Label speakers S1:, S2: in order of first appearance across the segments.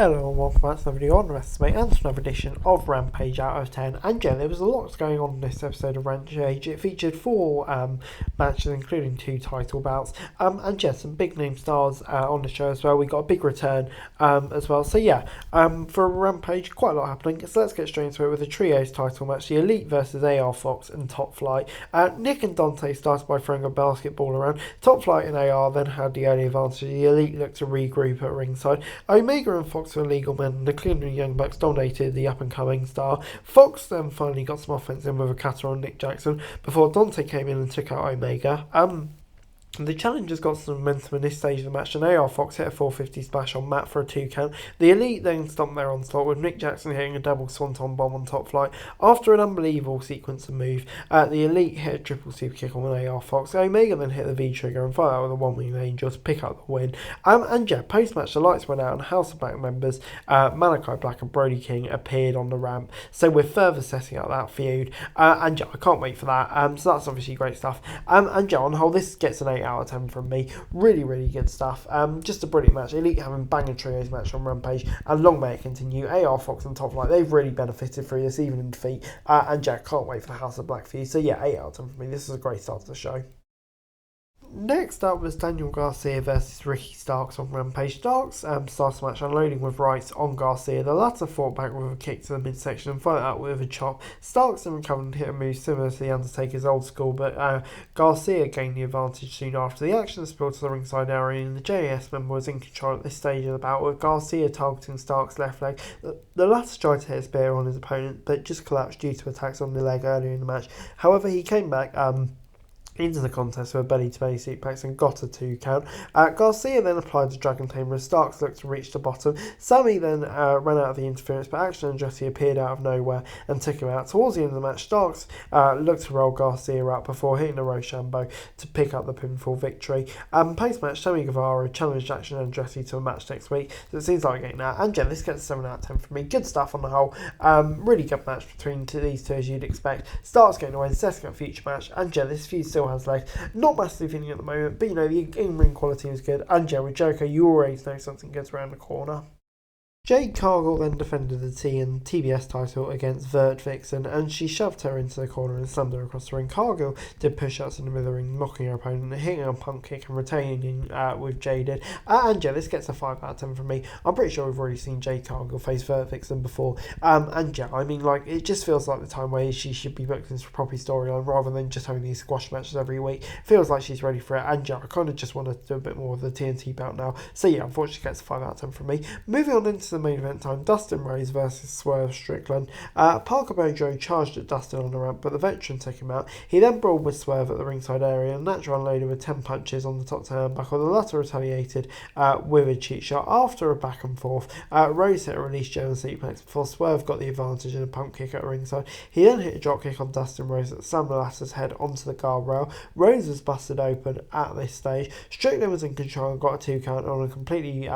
S1: Hello and welcome back to the video on Wrestling and to another edition of Rampage Out of 10. And yeah, there was a lot going on in this episode of Rampage. It featured 4 matches, including 2 title bouts. And yeah, some big name stars on the show as well. We got a big return as well. So yeah, for Rampage, quite a lot happening. So let's get straight into it with the trios title match. The Elite versus AR Fox and Top Flight. Nick and Dante started by throwing a basketball around. Top Flight and AR then had the early advantage. The Elite looked to regroup at ringside. Omega and Fox were legal men. The Cleveland Young Bucks dominated the up-and-coming star. Fox then finally got some offense in with a cutter on Nick Jackson before Dante came in and took out Omega. The challengers got some momentum in this stage of the match, and AR Fox hit a 450 splash on Matt for a 2 count. The Elite then stomped their onslaught with Nick Jackson hitting a double swanton bomb on Top Flight. After an unbelievable sequence of moves, the Elite hit a triple super kick on AR Fox. Omega then hit the V-trigger and followed out with a one-winged angel to pick up the win. And yeah, post-match the lights went out and House of Black members Malachi Black and Brody King appeared on the ramp. So we're further setting up that feud. And yeah, I can't wait for that. So that's obviously great stuff. And yeah, on the whole, this gets an 8 out of 10 from me. Really, really good stuff. Just a brilliant match. Elite having banger trios match on Rampage, and long may it continue. AR Fox and Top Flight, they've really benefited through this, even in defeat. And Jack, can't wait for the House of Black for you. So yeah, 8 out of 10 for me. This is a great start to the show. Next up was Daniel Garcia versus Ricky Starks on Rampage. Starks starts the match unloading with rights on Garcia. The latter fought back with a kick to the midsection and followed up with a chop. Starks then recovered and hit a move similar to The Undertaker's old school, but Garcia gained the advantage soon after. The action spilled to the ringside area and the JAS member was in control at this stage of the bout, with Garcia targeting Starks' left leg. The latter tried to hit a spear on his opponent, but just collapsed due to attacks on the leg earlier in the match. However, he came back into the contest with a belly-to-belly suplex and got a 2 count. Garcia then applied the Dragon Tamer as Starks looked to reach the bottom. Sammy then ran out of the interference, but Action Andretti appeared out of nowhere and took him out. Towards the end of the match, Starks looked to roll Garcia out before hitting the Rochambeau to pick up the pinfall victory. Post-match, Sammy Guevara challenged Action Andretti to a match next week, so it seems like getting that. And yeah, this gets a 7 out of 10 for me. Good stuff on the whole. Really good match between these two, as you'd expect. Starks getting away, setting up future match, and yeah, this feud still has legs. Not massively thinking at the moment, but you know, the in-ring quality is good. And yeah, with Jericho, you always know something good's around the corner. Jade Cargill then defended the TBS title against Vert Vixen, and she shoved her into the corner and slammed her across the ring. Cargill did push-ups in the middle of the ring, knocking her opponent, hitting a pump kick and retaining with Jaded. And yeah, this gets a 5 out of 10 from me. I'm pretty sure we've already seen Jade Cargill face Vert Vixen before. And yeah, I mean, like, it just feels like the time where she should be booked into a proper storyline rather than just having these squash matches every week. Feels like she's ready for it. And yeah, I kind of just want to do a bit more of the TNT bout now. So yeah, unfortunately, gets a 5 out of 10 from me. Moving on into the main event time, Dustin Rhodes versus Swerve Strickland. Parker Boudreaux charged at Dustin on the ramp, but the veteran took him out. He then brawled with Swerve at the ringside area and natural unloaded with 10 punches on the top turnbuckle. The latter retaliated with a cheat shot. After a back and forth, Rhodes hit a release German suplex before Swerve got the advantage in a pump kick at ringside. He then hit a drop kick on Dustin Rhodes that slammed the latter's head onto the guardrail. Rhodes was busted open at this stage. Strickland was in control and got a 2 count on a completely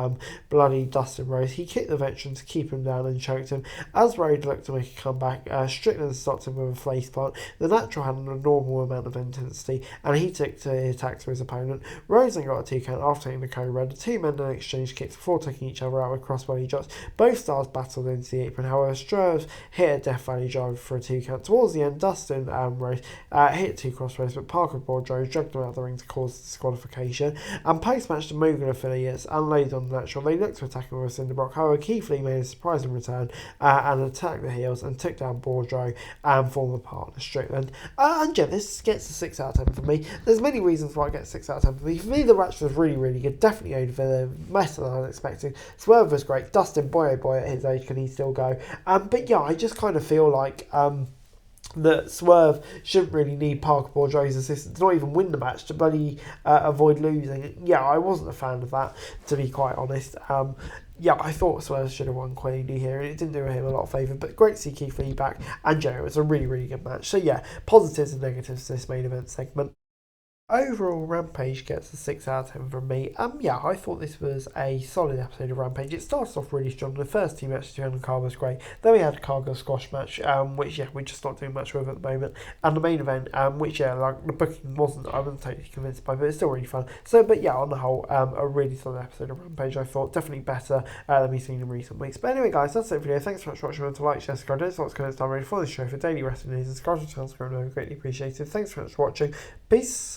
S1: bloody Dustin Rhodes. He kicked the veteran to keep him down and choked him. As Rhodes looked to make a comeback, Strickland stopped him with a face plant. The natural had a normal amount of intensity and he took the attack to his opponent. Rhodes then got a 2 count after taking the Cobra. The two men then exchanged kicks before taking each other out with crossbody drops. Both stars battled into the apron. However, Swerve hit a Death Valley driver for a 2 count. Towards the end, Dustin and Rhodes hit 2 crossroads, but Parker Boudreaux dragged them out of the ring to cause disqualification. And post-match, the Mugen affiliates unloaded on the natural. They looked to attack him with a Cinderbrock. However, Keith Lee made a surprising return and attacked the heels and took down Boudreaux and former partner Strickland. And yeah, this gets a 6 out of 10 for me. There's many reasons why I get 6 out of 10 for me. For me, the match was really, really good. Definitely over better than I was expecting. Swerve was great. Dustin, boy oh boy, at his age, can he still go? But yeah, I just kind of feel like that Swerve shouldn't really need Parker Boudreaux's assistance to not even win the match, to bloody avoid losing. Yeah, I wasn't a fan of that, to be quite honest. Yeah, I thought Swerve should have won cleanly here, and it didn't do him a lot of favour, but great to see Keith Lee back, and Joe, it was a really, really good match. So yeah, positives and negatives to this main event segment. Overall, Rampage gets a 6 out of 10 from me. Yeah, I thought this was a solid episode of Rampage. It starts off really strong. The first two matches on the card was great. Then we had a cargo squash match, which, yeah, we're just not doing much with at the moment. And the main event, which, yeah, like, the booking wasn't, I wasn't totally convinced by, but it's still really fun. So, but yeah, on the whole, a really solid episode of Rampage, I thought. Definitely better than we've seen in recent weeks. But anyway, guys, that's it for the video. Thanks so much for watching. Remember to like, share, subscribe. Don't forget to comment down below for this show for daily wrestling news and subscribe to the channel. Greatly appreciated. Thanks so much for watching. Peace.